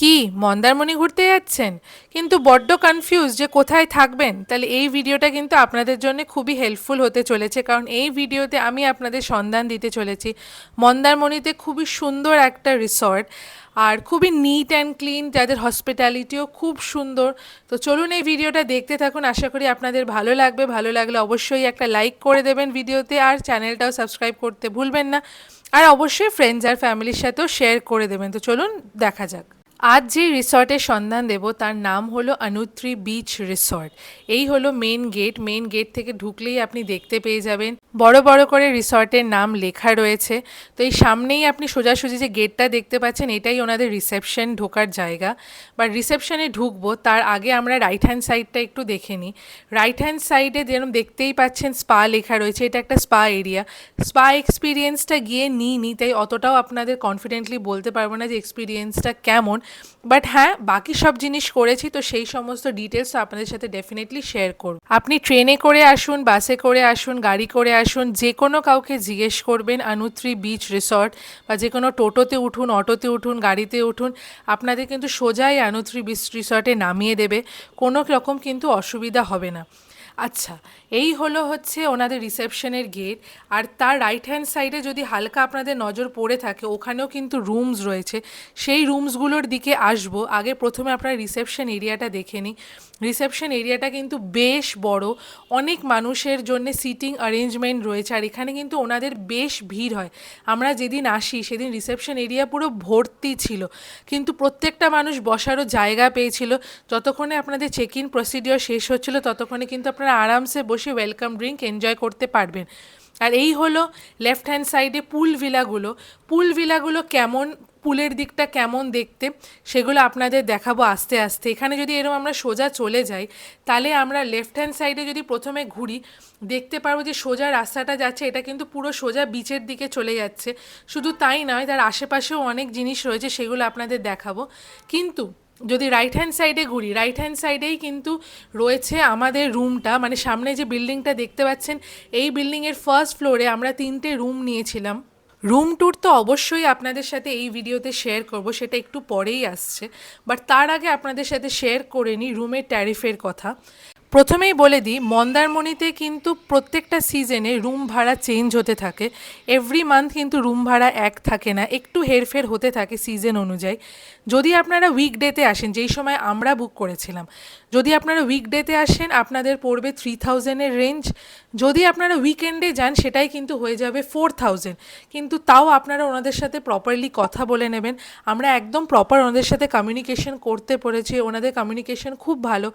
কি মন্দারমণি ঘুরতে যাচ্ছেন কিন্তু বড্ড কনফিউজ যে কোথায় থাকবেন? তাহলে এই ভিডিওটা কিন্তু আপনাদের জন্য খুবই হেল্পফুল হতে চলেছে, কারণ এই ভিডিওতে আমি আপনাদের সন্ধান দিতে চলেছি মন্দারমণিতে খুবই সুন্দর একটা রিসর্ট, আর খুবই নিট অ্যান্ড ক্লিন, যাদের হসপিটালিটিও খুব সুন্দর। তো চলুন এই ভিডিওটা দেখতে থাকুন, আশা করি আপনাদের ভালো লাগবে। ভালো লাগলে অবশ্যই একটা লাইক করে দেবেন ভিডিওতে, আর চ্যানেলটাও সাবস্ক্রাইব করতে ভুলবেন না, আর অবশ্যই ফ্রেন্ডস আর ফ্যামিলির সাথেও শেয়ার করে দেবেন। তো চলুন দেখা যাক। আজ যে রিসর্টের সন্ধান দেব তার নাম হলো অনুত্রি বিচ রিসর্ট। এই হলো মেন গেট থেকে ঢুকলেই আপনি দেখতে পেয়ে যাবেন বড় বড় করে রিসর্টের নাম লেখা রয়েছে। তো এই সামনেই আপনি সোজাসুজি যে গেটটা দেখতে পাচ্ছেন, এটাই ওনাদের রিসেপশন, ঢোকার জায়গা। বা রিসেপশনে ঢুকবো তার আগে আমরা রাইট হ্যান্ড সাইডটা একটু দেখে নিই। রাইট হ্যান্ড সাইডে যেরকম দেখতেই পাচ্ছেন স্পা লেখা রয়েছে, এটা একটা স্পা এরিয়া। স্পা এক্সপিরিয়েন্সটা গিয়ে নিই, তাই অতটাও আপনাদের কনফিডেন্টলি বলতে পারবো না যে এক্সপিরিয়েন্সটা কেমন। বাট হ্যাঁ, বাকি সব জিনিস করেছি, তো সেই সমস্ত ডিটেলস আপনাদের সাথে ডেফিনেটলি শেয়ার করব। আপনি ট্রেনে করে আসুন, বাসে করে আসুন, গাড়ি করে আসুন, যে কোনো কাউকে জিজ্ঞেস করবেন অনুত্রি বিচ রিসর্ট, বা যে কোনো টোটোতে উঠুন, অটোতে উঠুন, গাড়িতে উঠুন, আপনাদের কিন্তু সোজাই অনুত্রি বিচ রিসর্টে নামিয়ে দেবে। কোনো রকম কিন্তু অসুবিধা হবে না। আচ্ছা, এই হচ্ছে ওনাদের রিসেপশনের গেট। আর তার রাইট হ্যান্ড সাইডে যদি হালকা আপনাদের নজর পড়ে থাকে, ওখানেও কিন্তু রুমস রয়েছে। সেই রুমসগুলোর দিকে আসবো। আগে প্রথমে আপনার রিসেপশন এরিয়াটা দেখে নিই। রিসেপশন এরিয়াটা কিন্তু বেশ বড়, অনেক মানুষের জন্য সিটিং অ্যারেঞ্জমেন্ট রয়েছে, আর এখানে কিন্তু ওনাদের বেশ ভিড় হয়। আমরা যেদিন আসি সেদিন রিসেপশন এরিয়া পুরো ভর্তি ছিল, কিন্তু প্রত্যেকটা মানুষ বসারও জায়গা পেয়েছিল। যতক্ষণে আপনাদের চেক ইন প্রসিডিওর শেষ হচ্ছিল, ততক্ষণে কিন্তু আপনারা আরামসে বসে ওয়েলকাম ড্রিঙ্ক এনজয় করতে পারবেন। আর এই হলো লেফট হ্যান্ড সাইডে পুল ভিলাগুলো কেমন, পুলের দিকটা কেমন দেখতে, সেগুলো আপনাদের দেখাবো আস্তে আস্তে। এখানে যদি এরকম আমরা সোজা চলে যাই, তাহলে আমরা লেফট হ্যান্ড সাইডে যদি প্রথমে ঘুরি, দেখতে পারবো যে সোজা রাস্তাটা যাচ্ছে, এটা কিন্তু পুরো সোজা বিচের দিকে চলে যাচ্ছে। শুধু তাই নয়, তার আশেপাশেও অনেক জিনিস রয়েছে, সেগুলো আপনাদের দেখাবো। কিন্তু যদি রাইট হ্যান্ড সাইডে ঘুরি, রাইট হ্যান্ড সাইডেই কিন্তু রয়েছে আমাদের রুমটা, মানে সামনে যে বিল্ডিংটা দেখতে পাচ্ছেন, এই বিল্ডিংয়ের ফার্স্ট ফ্লোরে আমরা 3টে রুম নিয়েছিলাম। রুম ট্যুর তো অবশ্যই আপনাদের সাথে এই ভিডিওতে শেয়ার করব, সেটা একটু পরেই আসছে। বাট তার আগে আপনাদের সাথে শেয়ার করে নিই রুমের ট্যারিফের কথা। প্রথমেই বলে দিই, মন্দারমণিতে কিন্তু প্রত্যেকটা সিজনে রুম ভাড়া চেঞ্জ হতে থাকে। এভরি মান্থ কিন্তু রুম ভাড়া এক থাকে না, একটু হেরফের হতে থাকে সিজন অনুযায়ী। যদি আপনারা উইকডেতে আসেন, যেই সময় আমরা বুক করেছিলাম, যদি আপনারা উইকডেতে আসেন আপনাদের পড়বে 3000-এর রেঞ্জ। যদি আপনারা উইকেন্ডে যান সেটাই কিন্তু হয়ে যাবে 4000। কিন্তু তাও আপনারা ওনাদের সাথে প্রপারলি কথা বলে নেবেন। আমরা একদম প্রপার ওনাদের সাথে কমিউনিকেশন করতে পেরেছি, ওনাদের কমিউনিকেশন খুব ভালো।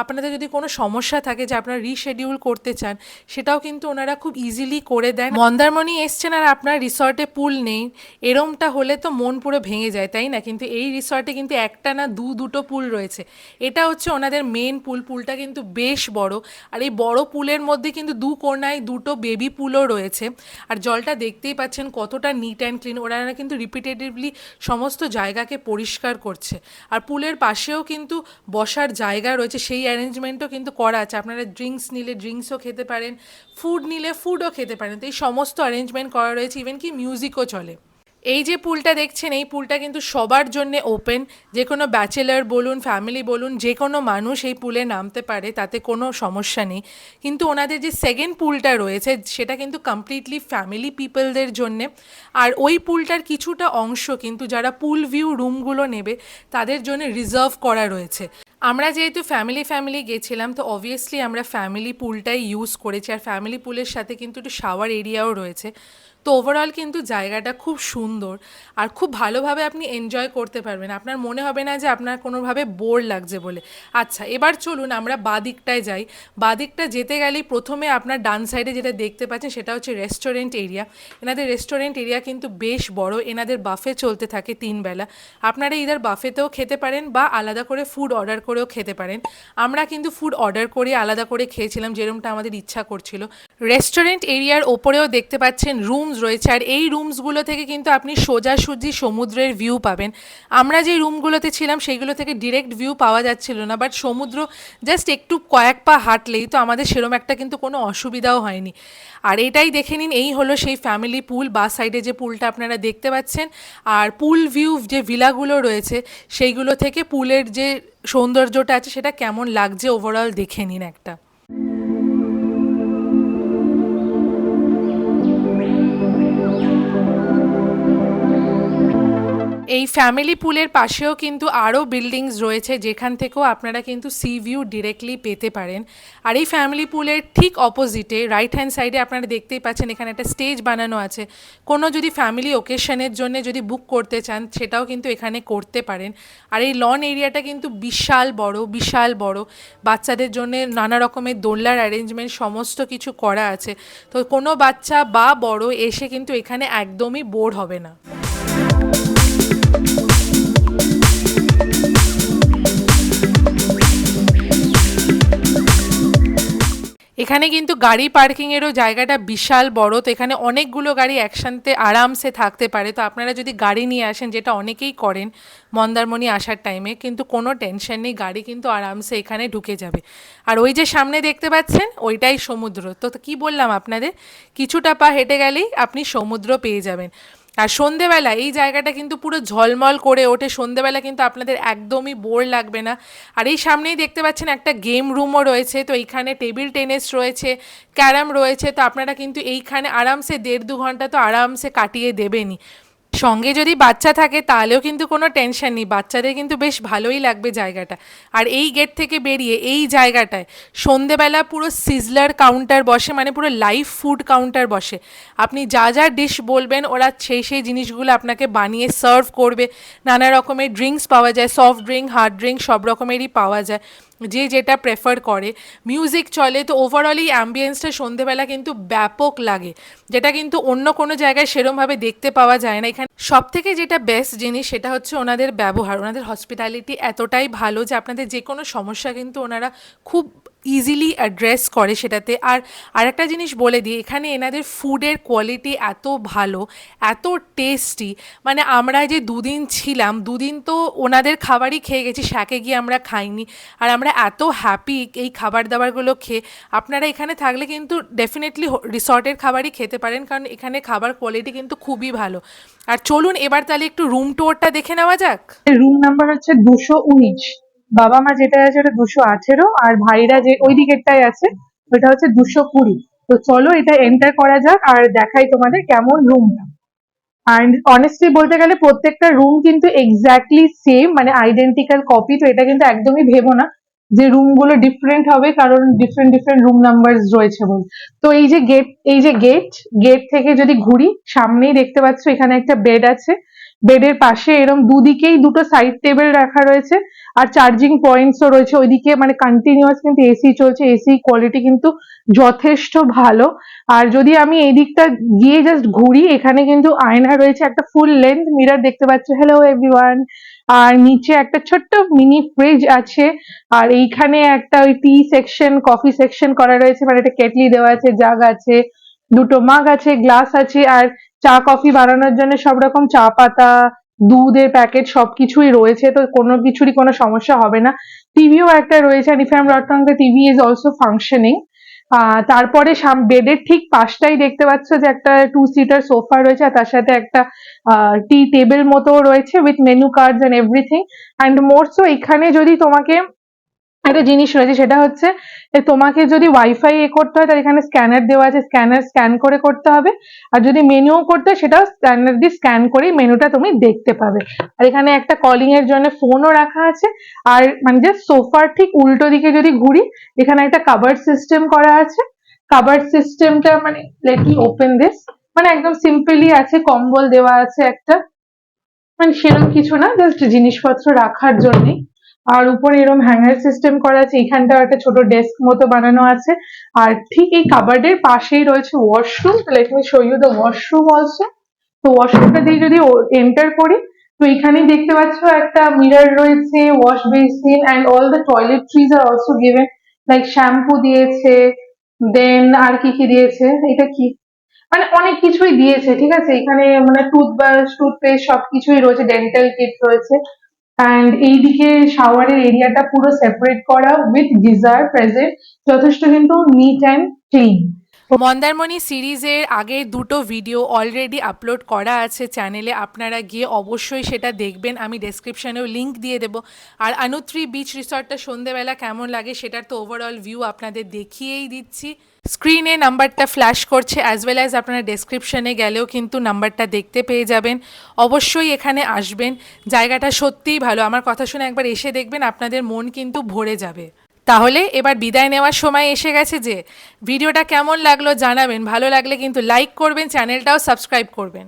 আপনাদের যদি কোনো সমস্যা থাকে যে আপনারা রিশেডিউল করতে চান, সেটাও কিন্তু ওনারা খুব ইজিলি করে দেন। মন্দারমণি এসছেন আর আপনার রিসর্টে পুল নেই, এরমটা হলে তো মন পুরো ভেঙে যায়, তাই না? কিন্তু এই রিসর্টে কিন্তু একটা না দুটো পুল রয়েছে। এটা হচ্ছে ওনাদের মেন পুলটা কিন্তু বেশ বড়। আর এই বড় পুলের মধ্যে কিন্তু দু কোণায় দুটো বেবি পুলও রয়েছে। আর জলটা দেখতেই পাচ্ছেন কতটা নিট অ্যান্ড ক্লিন। ওনারা কিন্তু রিপিটেটিভলি সমস্ত জায়গাকে পরিষ্কার করছে। আর পুলের পাশেও কিন্তু বসার জায়গা রয়েছে, সেই অ্যারেঞ্জমেন্টও কিন্তু করা আছে। আপনারা ড্রিঙ্কস নিলে ড্রিঙ্কসও খেতে পারেন, ফুড নিলে ফুডও খেতে পারেন। তো এই সমস্ত অ্যারেঞ্জমেন্ট করা রয়েছে, ইভেন কি মিউজিকও চলে। এই যে পুলটা দেখছেন, এই পুলটা কিন্তু সবার জন্যে ওপেন। যে কোনো ব্যাচেলার বলুন, ফ্যামিলি বলুন, যে কোনো মানুষ এই পুলে নামতে পারে, তাতে কোনো সমস্যা নেই। কিন্তু ওনাদের যে সেকেন্ড পুলটা রয়েছে, সেটা কিন্তু কমপ্লিটলি ফ্যামিলি পিপলদের জন্যে। আর ওই পুলটার কিছুটা অংশ কিন্তু যারা পুল ভিউ রুমগুলো নেবে তাদের জন্য রিজার্ভ করা রয়েছে। আমরা যেহেতু ফ্যামিলি গেছিলাম, তো অবভিয়াসলি আমরা ফ্যামিলি পুলটাই ইউজ করেছি। আর ফ্যামিলি পুলের সাথে কিন্তু একটু শাওয়ার এরিয়াও রয়েছে। তো ওভারঅল কিন্তু জায়গাটা খুব সুন্দর, আর খুব ভালোভাবে আপনি এনজয় করতে পারবেন। আপনার মনে হবে না যে আপনার কোনোভাবে বোর লাগছে বলে। আচ্ছা, এবার চলুন আমরা বাদিকটায় যাই। বাদিকটা যেতে গেলেই প্রথমে আপনার ডান সাইডে যেটা দেখতে পাচ্ছেন, সেটা হচ্ছে রেস্টুরেন্ট এরিয়া। এনাদের রেস্টুরেন্ট এরিয়া কিন্তু বেশ বড়। এনাদের বাফে চলতে থাকে 3 বেলা। আপনারা ইদার বাফেতেও খেতে পারেন বা আলাদা করে ফুড অর্ডার করেও খেতে পারেন। আমরা কিন্তু ফুড অর্ডার করে আলাদা করে খেয়েছিলাম, যেরকমটা আমাদের ইচ্ছা করছিল। রেস্টুরেন্ট এরিয়ার ওপরেও দেখতে পাচ্ছেন রুমস রয়েছে, আর এই রুমসগুলো থেকে কিন্তু আপনি সোজাসুজি সমুদ্রের ভিউ পাবেন। আমরা যে রুমগুলোতে ছিলাম সেইগুলো থেকে ডিরেক্ট ভিউ পাওয়া যাচ্ছিল না, বাট সমুদ্র জাস্ট একটু কয়েক পা হাঁটলেই তো আমাদের সেরম একটা কিন্তু কোনো অসুবিধাও হয়নি। আর এটাই দেখে নিন, এই হলো সেই ফ্যামিলি পুল, বা সাইডে যে পুলটা আপনারা দেখতে পাচ্ছেন। আর পুল ভিউ যে ভিলাগুলো রয়েছে সেইগুলো থেকে পুলের যে সৌন্দর্যটা আছে সেটা কেমন লাগছে ওভারঅল দেখে নিন একটা। এই ফ্যামিলি পুলের পাশেও কিন্তু আরও বিল্ডিংস রয়েছে যেখান থেকেও আপনারা কিন্তু সি ভিউ ডিরেক্টলি পেতে পারেন। আর এই ফ্যামিলি পুলের ঠিক অপোজিটে রাইট হ্যান্ড সাইডে আপনারা দেখতেই পাচ্ছেন এখানে একটা স্টেজ বানানো আছে। কোনো যদি ফ্যামিলি ওকেশনের জন্য যদি বুক করতে চান সেটাও কিন্তু এখানে করতে পারেন। আর এই লন এরিয়াটা কিন্তু বিশাল বড়, বিশাল বড়। বাচ্চাদের জন্য নানা রকমের দোলনার অ্যারেঞ্জমেন্ট সমস্ত কিছু করা আছে। তো কোনো বাচ্চা বা বড় এসে কিন্তু এখানে একদমই বোর হবে না। এখানে কিন্তু গাড়ি পার্কিংয়েরও জায়গাটা বিশাল বড়, তো এখানে অনেকগুলো গাড়ি একসাথে আরামসে থাকতে পারে। তো আপনারা যদি গাড়ি নিয়ে আসেন, যেটা অনেকেই করেন মন্দারমণি আসার টাইমে, কিন্তু কোনো টেনশন নেই, গাড়ি কিন্তু আরামসে এখানে ঢুকে যাবে। আর ওই যে সামনে দেখতে পাচ্ছেন ওইটাই সমুদ্র। তো কি বললাম আপনাদের, কিছুটা পা হেঁটে গেলেই আপনি সমুদ্র পেয়ে যাবেন। আর সন্ধেবেলা এই জায়গাটা কিন্তু পুরো ঝলমল করে ওঠে, সন্ধেবেলা কিন্তু আপনাদের একদমই বোর লাগবে না। আর এই সামনেই দেখতে পাচ্ছেন একটা গেম রুমও রয়েছে, তো এইখানে টেবিল টেনিস রয়েছে, ক্যারাম রয়েছে। তো আপনারা কিন্তু এইখানে আরামসে 1.5-2 ঘন্টা তো আরামসে কাটিয়ে দেবেনই। সঙ্গে যদি বাচ্চা থাকে তাহলেও কিন্তু কোনো টেনশন নেই, বাচ্চাদের কিন্তু বেশ ভালোই লাগবে জায়গাটা। আর এই গেট থেকে বেরিয়ে এই জায়গাটায় সন্ধেবেলা পুরো সিজলার কাউন্টার বসে, মানে পুরো লাইভ ফুড কাউন্টার বসে। আপনি যা যা ডিশ বলবেন ওরা সেই সেই জিনিসগুলো আপনাকে বানিয়ে সার্ভ করবে। নানা রকমের ড্রিঙ্কস পাওয়া যায়, সফট ড্রিঙ্ক, হার্ড ড্রিঙ্ক সব রকমেরই পাওয়া যায়, যে যেটা প্রেফার করে। মিউজিক চলে। তো ওভারঅল এই অ্যাম্বিয়েন্সটা সন্ধেবেলা কিন্তু ব্যাপক লাগে, যেটা কিন্তু অন্য কোনো জায়গায় সেরমভাবে দেখতে পাওয়া যায় না। এখানে সব থেকে যেটা বেস্ট জিনিস সেটা হচ্ছে ওনাদের ব্যবহার, ওনাদের হসপিটালিটি এতটাই ভালো যে আপনাদের যে কোনো সমস্যা কিন্তু ওনারা খুব ইজিলি অ্যাড্রেস করে সেটাতে। আর আরেকটা জিনিস বলে দিই, এখানে এনাদের ফুডের কোয়ালিটি এত ভালো, এত টেস্টি, মানে আমরা যে 2 দিন ছিলাম 2 দিন তো ওনাদের খাবারই খেয়ে গেছি, শ্যাকে গিয়ে আমরা খাইনি। আর আমরা এত হ্যাপি এই খাবার দাবারগুলো খেয়ে। আপনারা এখানে থাকলে কিন্তু ডেফিনেটলি রিসর্টের খাবারই খেতে পারেন, কারণ এখানে খাবার কোয়ালিটি কিন্তু খুবই ভালো। আর চলুন এবার তাহলে একটু রুম ট্যুরটা দেখে নেওয়া যাক। রুম নাম্বার হচ্ছে 219। বাবা মা যেটা আছে ওটা 218, আর ভাইরা যে ওই দিকেরটায় আছে ওটা হচ্ছে 220। তো চলো এটা এন্টার করা যাক আর দেখাই তোমাদের কেমন রুমটা। অ্যান্ড অনেস্টলি বলতে গেলে প্রত্যেকটা রুম কিন্তু এক্স্যাক্টলি সেম, মানে আইডেন্টিক্যাল কপি। তো এটা কিন্তু একদমই ভেবো না যে রুম গুলো ডিফারেন্ট হবে, কারণ ডিফারেন্ট ডিফারেন্ট রুম নাম্বার রয়েছে বলে। তো এই যে গেট, এই যে গেট, গেট থেকে যদি ঘুরি সামনেই দেখতে পাচ্ছ এখানে একটা বেড আছে। বেডের পাশে এরকম দুদিকেই দুটো সাইড টেবিল রাখা রয়েছে, আর চার্জিং পয়েন্টসও রয়েছে ওইদিকে, মানে কন্টিনিউয়াস কিন্তু এসি চলছে। এসি কোয়ালিটি কিন্তু যথেষ্ট ভালো। আর যদি আমি এই দিকটা গিয়ে জাস্ট ঘুরি, এখানে কিন্তু আয়না রয়েছে, একটা ফুল লেন্থ মিরর দেখতে পাচ্ছ। Hello everyone. আর নিচে একটা ছোট্ট মিনি ফ্রিজ আছে। আর এইখানে একটা ওই টি সেকশন, কফি সেকশন করা রয়েছে, মানে একটা কেটলি দেওয়া আছে, জাগ আছে, দুটো মাগ আছে, গ্লাস আছে। আর চা কফি বানানোর জন্য সব রকম চা পাতা, দুধের প্যাকেট সবকিছুই রয়েছে, তো কোনো কিছুরই কোনো সমস্যা হবে না। টিভিও একটা রয়েছে, and if I'm not wrong the TV is also functioning। তারপরে বেডের ঠিক পাশটাই দেখতে পাচ্ছ যে একটা 2 সিটার সোফা রয়েছে, আর তার সাথে একটা টি টেবিল মতো রয়েছে with menu cards and everything. And more so এখানে যদি তোমাকে একটা জিনিস রয়েছে, সেটা হচ্ছে যে তোমাকে যদি ওয়াইফাই করতে হয় তাহলে এখানে স্ক্যানার দেওয়া আছে, স্ক্যানার স্ক্যান করে করতে হবে। আর যদি মেনুও করতে হয় সেটাও স্ক্যানার দিয়ে স্ক্যান করেই মেনুটা তুমি দেখতে পাবে। আর এখানে একটা কলিং এর জন্য ফোনও রাখা আছে। আর মানে জাস্ট সোফার ঠিক উল্টো দিকে যদি ঘুরি, এখানে একটা কাবার্ড সিস্টেম করা আছে। কাবার্ড সিস্টেমটা মানে লেট মি ওপেন দিস, মানে একদম সিম্পলি আছে, কম্বল দেওয়া আছে একটা, মানে সেরকম কিছু না, জাস্ট জিনিসপত্র রাখার জন্য। আর উপরে এরকম হ্যাঙ্গার সিস্টেম করা আছে, এখানটাও একটা ছোট ডেস্ক মতো বানানো আছে। আর ঠিক এই কাবার্ডের পাশেই রয়েছে washroom. Let me show you the washroom also. তো ওয়াশরুমটা দিয়ে যদি এন্টার করি, তো এখানেই দেখতে পাচ্ছ একটা মিরর রয়েছে, wash basin, and all the toiletries are also given, like shampoo দিয়েছে, দেন আর কি কি দিয়েছে, এটা কি, মানে অনেক কিছুই দিয়েছে, ঠিক আছে, এখানে মানে টুথব্রাশ টুথপেস্ট সবকিছুই রয়েছে, ডেন্টাল কিট রয়েছে। অ্যান্ড এইদিকে শাওয়ারের এরিয়াটা পুরো সেপারেট করা উইথ গিজার প্রেজেন্ট, যথেষ্ট কিন্তু নিট অ্যান্ড ক্লিন। মন্দারমণি সিরিজের আগের দুটো ভিডিও অলরেডি আপলোড করা আছে চ্যানেলে, আপনারা গিয়ে অবশ্যই সেটা দেখবেন, আমি ডেসক্রিপশনেও লিংক দিয়ে দেবো। আর অনুত্রি বিচ রিসর্টটা সন্ধেবেলা কেমন লাগে সেটার তো ওভারঅল ভিউ আপনাদের দেখিয়েই দিচ্ছি। স্ক্রিনে নাম্বারটা ফ্ল্যাশ করছে, অ্যাজ ওয়েল অ্যাজ আপনারা ডেসক্রিপশনে গেলেও কিন্তু নাম্বারটা দেখতে পেয়ে যাবেন। অবশ্যই এখানে আসবেন, জায়গাটা সত্যিই ভালো, আমার কথা শুনে একবার এসে দেখবেন, আপনাদের মন কিন্তু ভরে যাবে। তাহলে এবার বিদায় নেওয়ার সময় এসে গেছে, যে ভিডিওটা কেমন লাগলো জানাবেন, ভালো লাগলে কিন্তু লাইক করবেন, চ্যানেলটাও সাবস্ক্রাইব করবেন।